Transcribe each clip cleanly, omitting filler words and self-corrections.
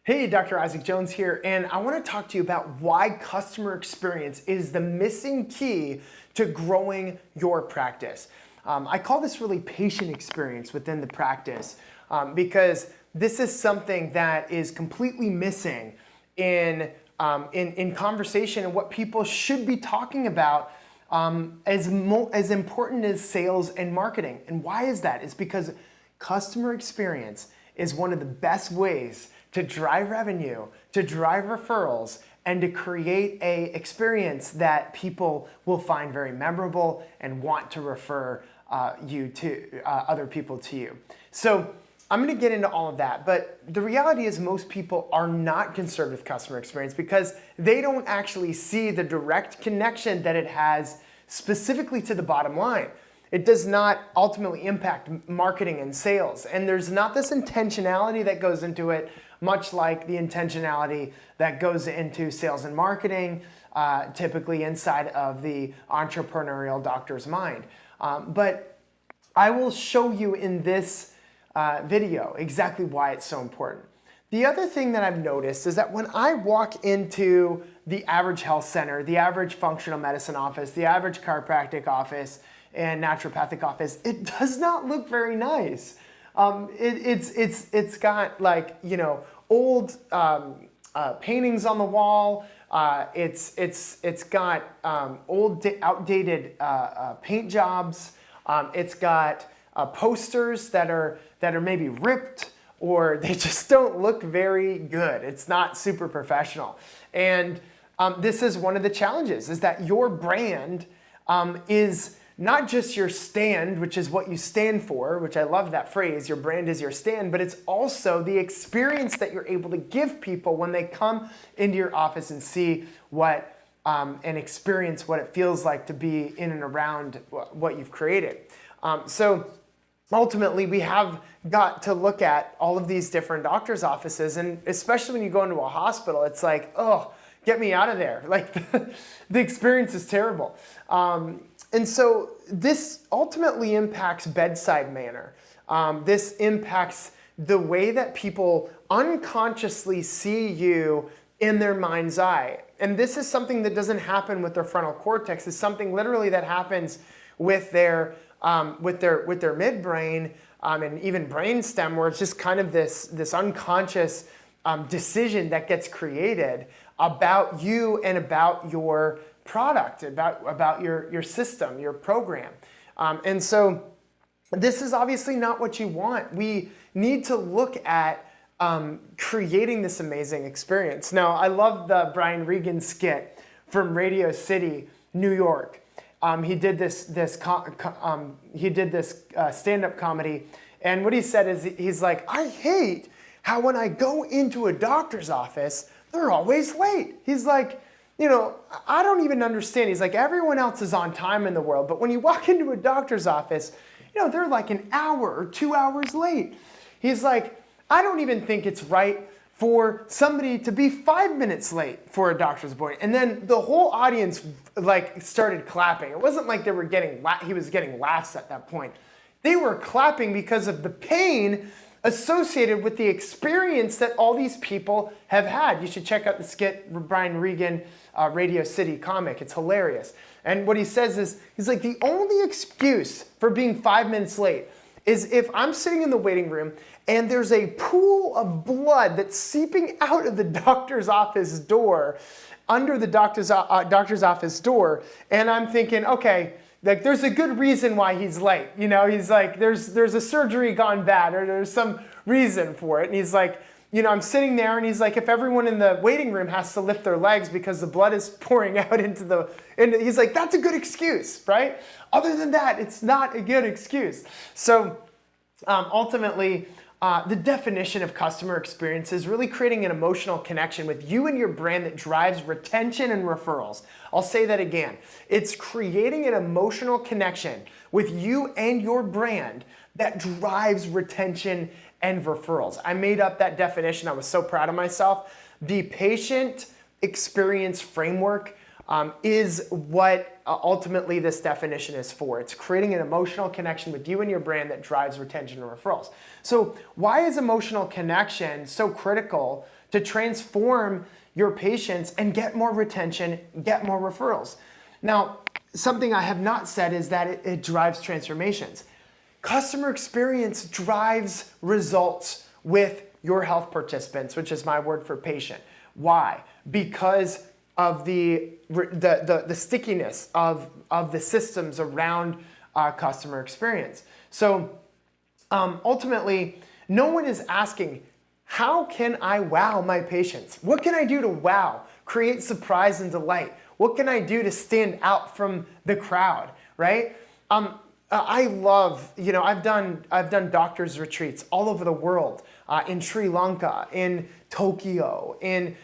Hey, Dr. Isaac Jones here, and I want to talk to you about why customer experience is the missing key to growing your practice. I call this really patient experience within the practice because this is something that is completely missing in conversation and what people should be talking about as important as sales and marketing. And why is that? It's because customer experience is one of the best ways to drive revenue, to drive referrals, and to create a experience that people will find very memorable and want to refer other people to you. So I'm going to get into all of that, but the reality is most people are not concerned with customer experience because they don't actually see the direct connection that it has specifically to the bottom line. It does not ultimately impact marketing and sales. And there's not this intentionality that goes into it, much like the intentionality that goes into sales and marketing, typically inside of the entrepreneurial doctor's mind. But I will show you in this video exactly why it's so important. The other thing that I've noticed is that when I walk into the average health center, the average functional medicine office, the average chiropractic office, and naturopathic office, it does not look very nice. It's got like, old paintings on the wall. It's got old outdated paint jobs. It's got posters that are maybe ripped, or they just don't look very good. It's not super professional. And this is one of the challenges, is that your brand is not just your stand, which is what you stand for, which I love that phrase, your brand is your stand, but it's also the experience that you're able to give people when they come into your office and see what and experience what it feels like to be in and around what you've created. So ultimately, we have got to look at all of these different doctor's offices, and especially when you go into a hospital, it's like, oh, get me out of there. Like the experience is terrible. And so this ultimately impacts bedside manner. This impacts the way that people unconsciously see you in their mind's eye. And this is something that doesn't happen with their frontal cortex. It's something literally that happens with their midbrain and even brainstem, where it's just kind of this unconscious decision that gets created about you and about your product, about your system, your program. And so this is obviously not what you want. We need to look at creating this amazing experience. Now, I love the Brian Regan skit from Radio City, New York. He did this stand-up comedy, and what he said is, he's like, I hate how when I go into a doctor's office, they're always late. He's like, I don't even understand. He's like, everyone else is on time in the world, but when you walk into a doctor's office, they're like an hour or 2 hours late. He's like, I don't even think it's right for somebody to be 5 minutes late for a doctor's appointment. And then the whole audience started clapping. It wasn't like he was getting laughs at that point. They were clapping because of the pain associated with the experience that all these people have had. You should check out the skit, Brian Regan, Radio City comic. It's hilarious. And what he says is, he's like, the only excuse for being 5 minutes late is if I'm sitting in the waiting room and there's a pool of blood that's seeping out of the doctor's office door, under the doctor's office door, and I'm thinking, okay, like there's a good reason why he's late. He's like, there's a surgery gone bad, or there's some reason for it. And he's like, I'm sitting there, and he's like, if everyone in the waiting room has to lift their legs because the blood is pouring out he's like, that's a good excuse, right? Other than that, it's not a good excuse. So ultimately, the definition of customer experience is really creating an emotional connection with you and your brand that drives retention and referrals. I'll say that again. It's creating an emotional connection with you and your brand that drives retention and referrals. I made up that definition. I was so proud of myself. The patient experience framework is what ultimately this definition is for. It's creating an emotional connection with you and your brand that drives retention and referrals. So why is emotional connection so critical to transform your patients and get more retention, get more referrals. Now, something I have not said is that it drives transformations. Customer experience drives results with your health participants, which is my word for patient. Why? Because of the stickiness of the systems around customer experience. So ultimately, no one is asking, how can I wow my patients? What can I do to wow, create surprise and delight? What can I do to stand out from the crowd, right? I love, I've done doctors retreats all over the world, in Sri Lanka, in Tokyo, in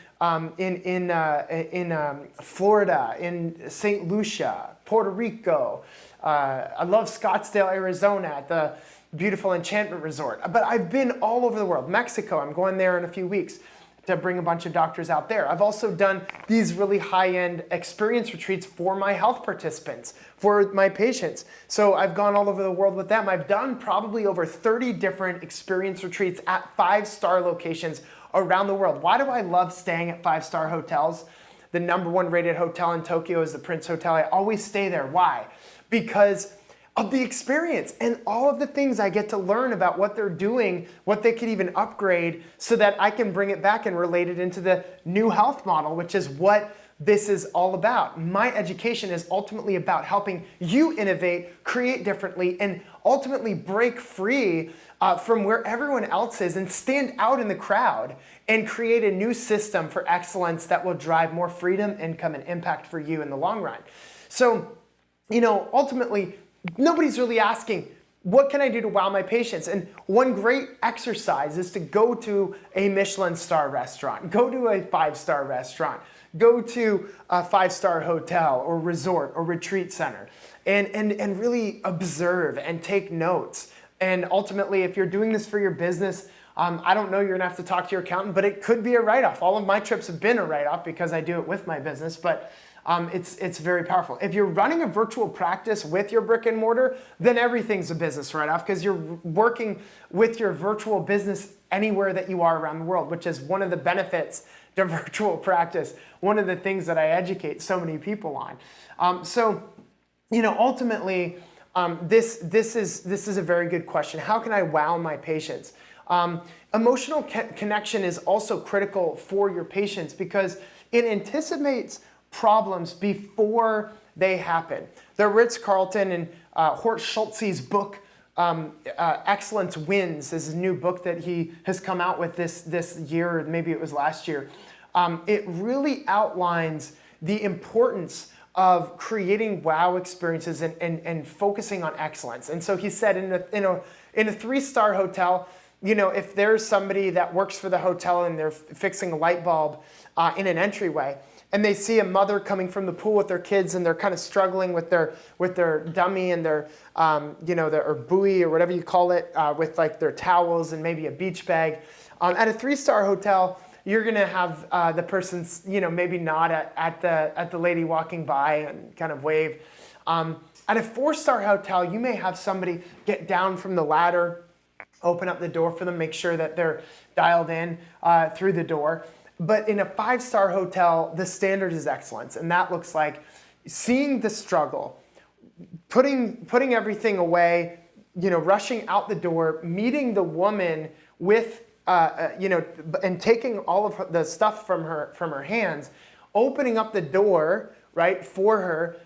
Florida, in St. Lucia, Puerto Rico. I love Scottsdale, Arizona at the beautiful Enchantment Resort. But I've been all over the world. Mexico, I'm going there in a few weeks to bring a bunch of doctors out there. I've also done these really high-end experience retreats for my health participants, for my patients. So I've gone all over the world with them. I've done probably over 30 different experience retreats at 5-star locations around the world. Why do I love staying at 5-star hotels? The #1 rated hotel in Tokyo is the Prince Hotel. I always stay there. Why? Because of the experience and all of the things I get to learn about what they're doing, what they could even upgrade so that I can bring it back and relate it into the new health model, which is what this is all about. My education is ultimately about helping you innovate, create differently, and ultimately break free from where everyone else is and stand out in the crowd and create a new system for excellence that will drive more freedom, income, and impact for you in the long run. So, ultimately, nobody's really asking, what can I do to wow my patients? And one great exercise is to go to a Michelin star restaurant, go to a 5-star restaurant, go to a 5-star hotel or resort or retreat center and really observe and take notes. And ultimately, if you're doing this for your business, I don't know, you're gonna have to talk to your accountant, but it could be a write-off. All of my trips have been a write-off because I do it with my business, but it's very powerful. If you're running a virtual practice with your brick and mortar, then everything's a business write-off because you're working with your virtual business anywhere that you are around the world, which is one of the benefits to virtual practice, one of the things that I educate so many people on. Ultimately, this is a very good question. How can I wow my patients? Emotional connection is also critical for your patients because it anticipates problems before they happen. The Ritz-Carlton and Horst Schulze's book, Excellence Wins, is a new book that he has come out with this year, or maybe it was last year. It really outlines the importance of creating wow experiences and focusing on excellence. And so he said in a 3-star hotel, if there's somebody that works for the hotel and they're fixing a light bulb in an entryway, and they see a mother coming from the pool with their kids and they're kind of struggling with their dummy and their or buoy or whatever you call it, with like their towels and maybe a beach bag. At a 3-star hotel, you're gonna have the person's maybe nod at the lady walking by and kind of wave. At a 4-star hotel, you may have somebody get down from the ladder, open up the door for them, make sure that they're dialed in through the door. But in a 5-star hotel, the standard is excellence. And that looks like seeing the struggle, putting everything away, rushing out the door, meeting the woman with, and taking all of the stuff from her hands, opening up the door, right, for her,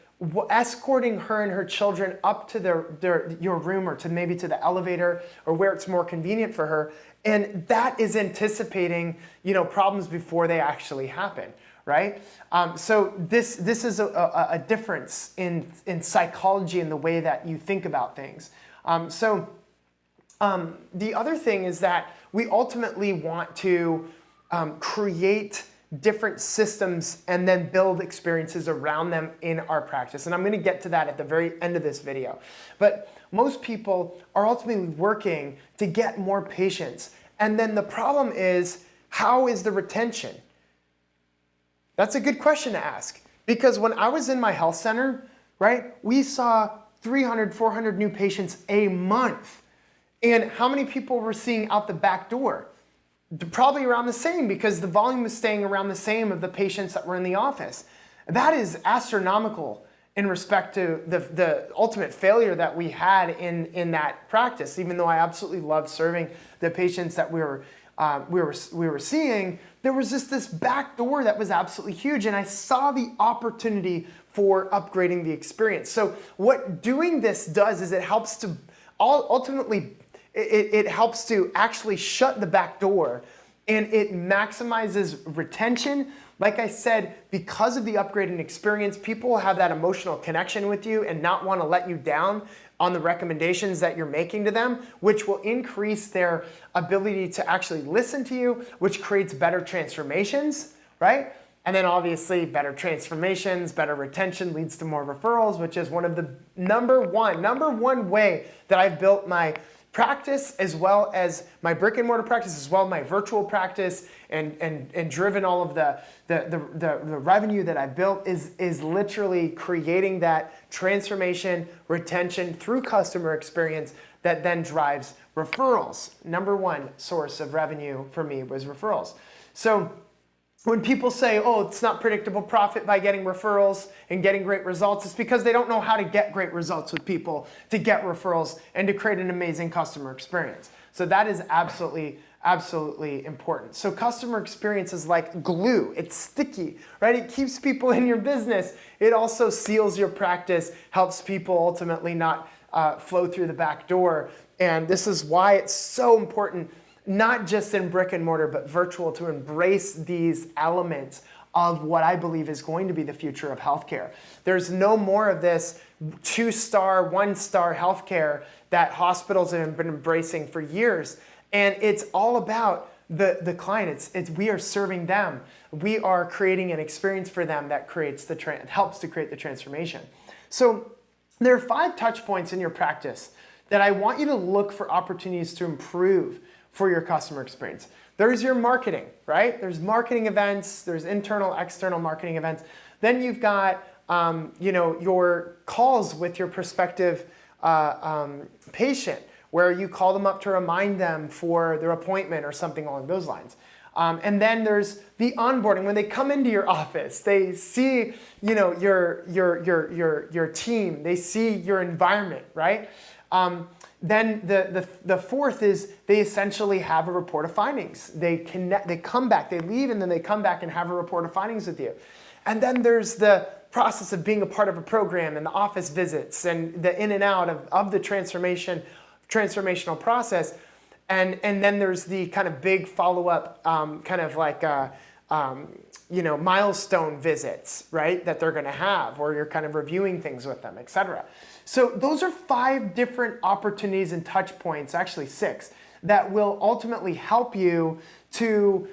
escorting her and her children up to your room or to maybe to the elevator or where it's more convenient for her. And that is anticipating, problems before they actually happen, right? So this is a difference in psychology and the way that you think about things. The other thing is that we ultimately want to create different systems and then build experiences around them in our practice. And I'm going to get to that at the very end of this video. But most people are ultimately working to get more patients. And then the problem is, how is the retention? That's a good question to ask. Because when I was in my health center, right, we saw 300, 400 new patients a month. And how many people were seeing out the back door? probably around the same, because the volume was staying around the same of the patients that were in the office. That is astronomical in respect to the ultimate failure that we had in that practice. Even though I absolutely loved serving the patients that we were seeing, there was just this back door that was absolutely huge, and I saw the opportunity for upgrading the experience. So what doing this does is it helps to ultimately, it helps to actually shut the back door, and it maximizes retention. Like I said, because of the upgrading experience, people will have that emotional connection with you and not want to let you down on the recommendations that you're making to them, which will increase their ability to actually listen to you, which creates better transformations, right? And then obviously better transformations, better retention leads to more referrals, which is one of the number one way that I've built my practice, as well as my brick and mortar practice, as well as my virtual practice, and driven all of the revenue that I built is literally creating that transformation, retention through customer experience that then drives referrals. Number one source of revenue for me was referrals. So when people say, oh, it's not predictable profit by getting referrals and getting great results, it's because they don't know how to get great results with people, to get referrals, and to create an amazing customer experience. So that is absolutely important. So customer experience is like glue. It's sticky, right? It keeps people in your business. It also seals your practice, helps people ultimately not flow through the back door. And this is why it's so important, not just in brick and mortar, but virtual, to embrace these elements of what I believe is going to be the future of healthcare. There's no more of this 2-star, 1-star healthcare that hospitals have been embracing for years. And it's all about the client. We are serving them. We are creating an experience for them that helps to create the transformation. So there are 5 touch points in your practice that I want you to look for opportunities to improve for your customer experience. There's your marketing, right? There's marketing events, there's internal, external marketing events. Then you've got your calls with your prospective patient, where you call them up to remind them for their appointment or something along those lines. And then there's the onboarding. When they come into your office, they see your team, they see your environment, right? Then the fourth is they essentially have a report of findings. They come back, they leave, and then they come back and have a report of findings with you. And then there's the process of being a part of a program and the office visits and the in and out of the transformational process. And then there's the kind of big follow-up milestone visits, right, that they're gonna have, or you're kind of reviewing things with them, etc. So those are 5 different opportunities and touch points, actually 6, that will ultimately help you to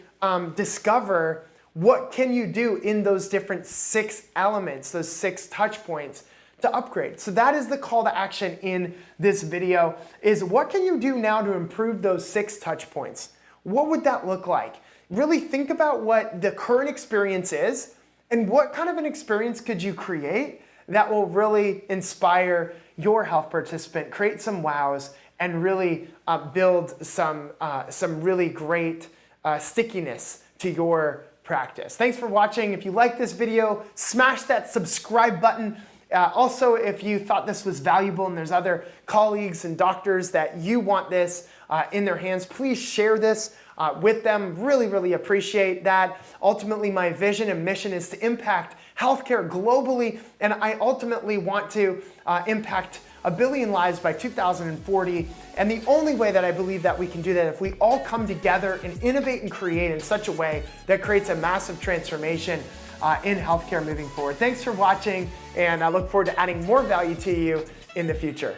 discover what can you do in those different 6 elements, those 6 touch points to upgrade. So that is the call to action in this video, is what can you do now to improve those 6 touch points? What would that look like? Really think about what the current experience is and what kind of an experience could you create that will really inspire your health participant, create some wows, and really build some really great stickiness to your practice. Thanks for watching. If you like this video, smash that subscribe button. Also, if you thought this was valuable and there's other colleagues and doctors that you want this in their hands, please share this with them. Really appreciate that. Ultimately, my vision and mission is to impact healthcare globally, and I ultimately want to impact 1 billion lives by 2040. And the only way that I believe that we can do that, if we all come together and innovate and create in such a way that creates a massive transformation in healthcare moving forward. Thanks for watching, and I look forward to adding more value to you in the future.